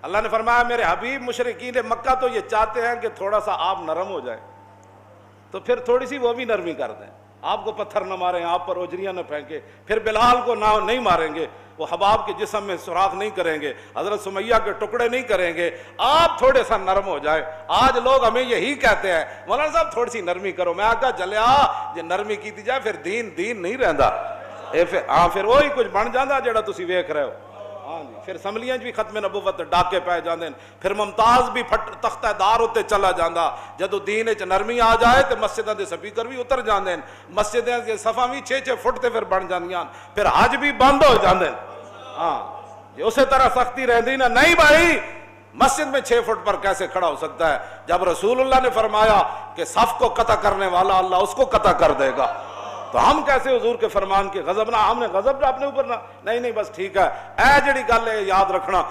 अल्लाह ने फरमाया मेरे हबीब मुशरिकीन मक्का तो ये चाहते हैं कि थोड़ा सा आप नरम हो जाए, तो फिर थोड़ी सी वो भी नरमी कर दें, आपको पत्थर न मारें, आप पर ओजरियां न फेंके, फिर बिलाल को ना नहीं मारेंगे, वो हबाब के जिस्म में सुराख नहीं करेंगे, हजरत सुमैया के टुकड़े नहीं करेंगे, आप थोड़े सा नरम हो जाए। आज लोग हमें यही कहते हैं मौलाना साहब थोड़ी सी नरमी करो। मैं आका जलिया जे नरमी की जाए फिर दीन दीन नहीं रहता, हाँ फिर वही कुछ बन जाता जेड़ा तुसी वेख रहे हो। हाँ जी, फिर असम्बलियां भी खत्म नबुवत डाके पै जाते हैं, फिर मुमताज भी तख्तेदार उत्ते चला जाता। जदों दीन च नरमी आ जाए तो मस्जिदां दे स्पीकर भी उतर जाते हैं, मस्जिदां दे सफा भी 6-6 फुट ते फिर बन जांदियां, फिर हज भी बंद हो जाते हैं। हाँ जी, उसी तरह सख्ती रहती ना, नहीं भाई मस्जिद में 6 फुट पर कैसे खड़ा हो सकता है, जब रसूलुल्लाह ने फरमाया कि सफ को कता करने वाला अल्लाह उसको कता कर देगा, तो हम कैसे हुजूर के फरमान के गजब ना, हमने गजब अपने ऊपर ना, नहीं नहीं बस ठीक है, ए जड़ी गल है याद रखना।